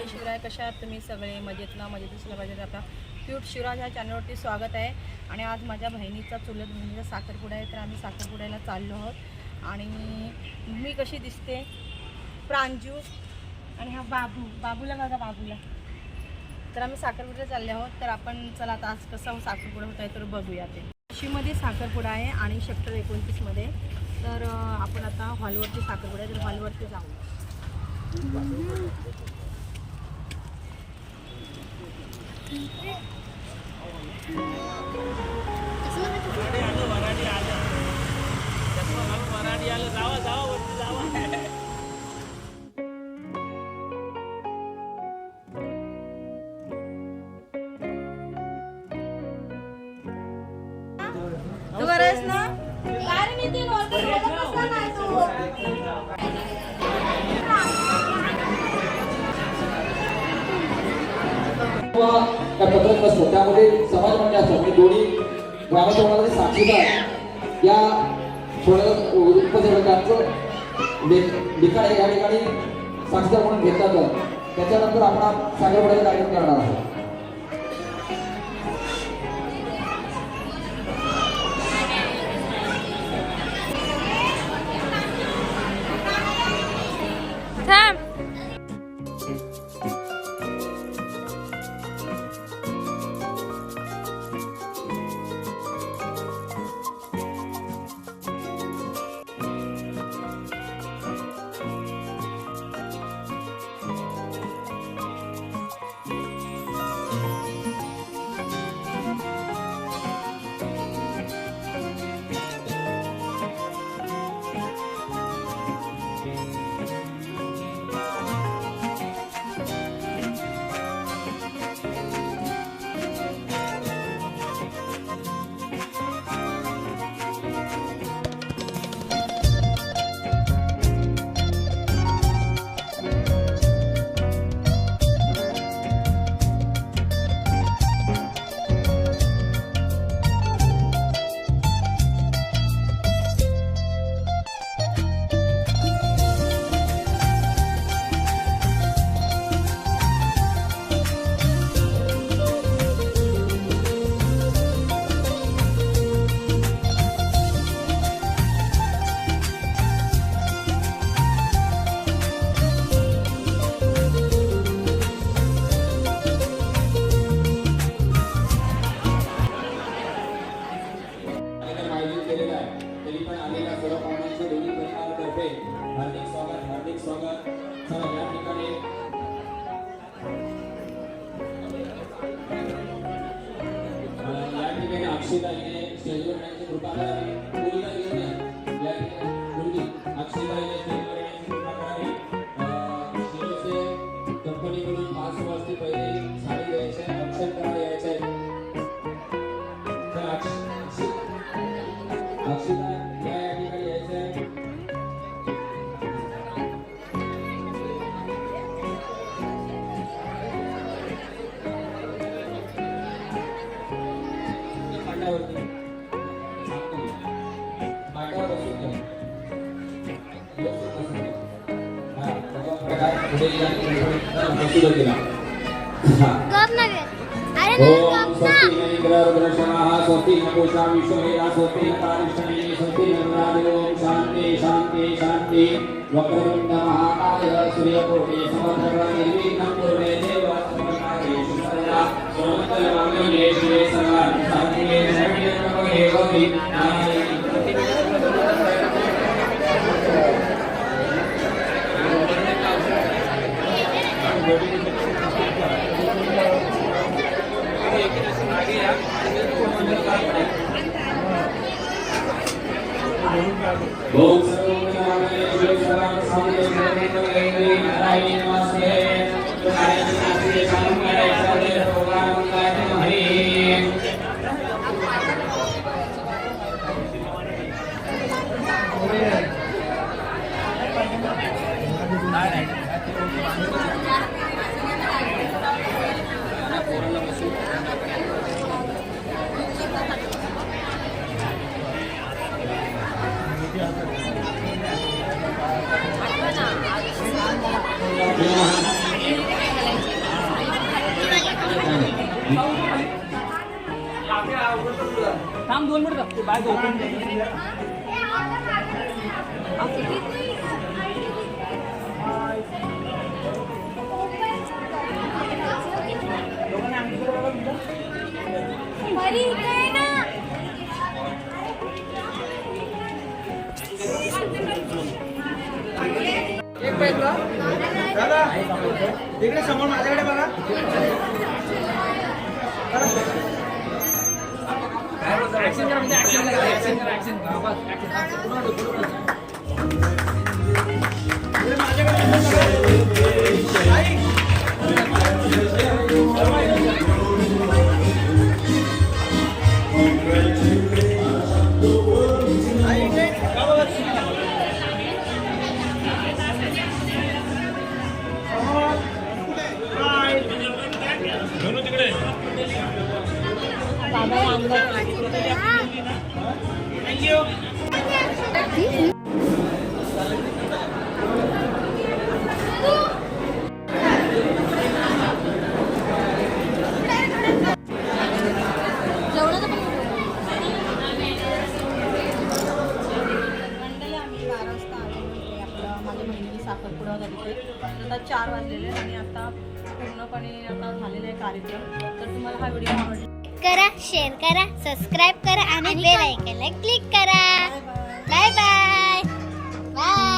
शिवराय, कशा आहात तुम्ही सगळे? मजेत असलं पाहिजे. आपला क्यूट शिवराज ह्या चॅनलवरती स्वागत आहे. आणि आज माझ्या बहिणीचा चुलत बहिणीचा साखरपुडा आहे, तर आम्ही साखरपुड्याला चाललो आहोत. आणि मी कशी दिसते? प्रांजू आणि हा बाबूला बघा, बाबूला. तर आम्ही साखरपुड्याला चालले आहोत. तर आपण चला आता आज कसा साखरपुडा होत आहे तर बघूया. ते मध्ये साखरपुडा आहे आणि सेक्टर 29 मध्ये. तर आपण आता हॉलवरती साखरपुडा आहे, तर हॉलवरती जाऊ. तू बरंस ना? काय रे नितीन, वरती बोलत बसला नाही तू. त्या पत्रक नसतं, त्यामध्ये समाज म्हणजे असतो. म्हणजे दोन्ही ग्रामसंघामध्ये साक्षीदार या उपसेवकांचं लिखाण या ठिकाणी साक्षीदार म्हणून घेतला जातं. त्याच्यानंतर आपण साखरपुड्याचा कार्यक्रम करणार आहोत. हार्दिक स्वागत. चला या ठिकाणी अक्षिता हिने स्टेजवर येण्याची कृपा करावी. मुलीला घेऊन या ठिकाणी मुलगी अक्षिता हिने स्टेजवर येण्याची कृपा करावी. शिरोसे कंपनीकडून 5 वाजता पहिले साडी द्यायची आहे, अक्षर करायला यायचं आहे. तर अक्षिता या ठिकाणी यायचं आहे. शांति वक्रतुंड महाकाय सूर्यकोटि समप्रभ निर्विघ्नं कुरु देवा सर्वकार्येषु सर्वदा सर्वमंगल मांगल्ये शिवे सर्वार्थ साधिके शरण्ये त्र्यंबके गौरी नारायणी ओम सर्वमंगलमांगल्ये शिवे सर्वार्थ साधिके शरण्ये त्र्यंबके गौरी नारायणी नमस्ते. नारायणी शास्त्रे सामगाय सर्वे भगवानाय नमः. दादा तिकडे समोर माझ्याकडे बघा. मंडळी आम्ही 12 वाजता आलेलो इथे आपलं माझ्या बहिणीने साखरपुडा होता तिथे. आता 4 वाजलेले आहेत आणि आता पूर्णपणे आता झालेला आहे कार्यक्रम. तर तुम्हाला हा व्हिडिओ आवडला करा, शेअर करा, सबस्क्राईब करा आणि बेल आयकॉनला क्लिक करा. Bye bye. Bye bye. Bye.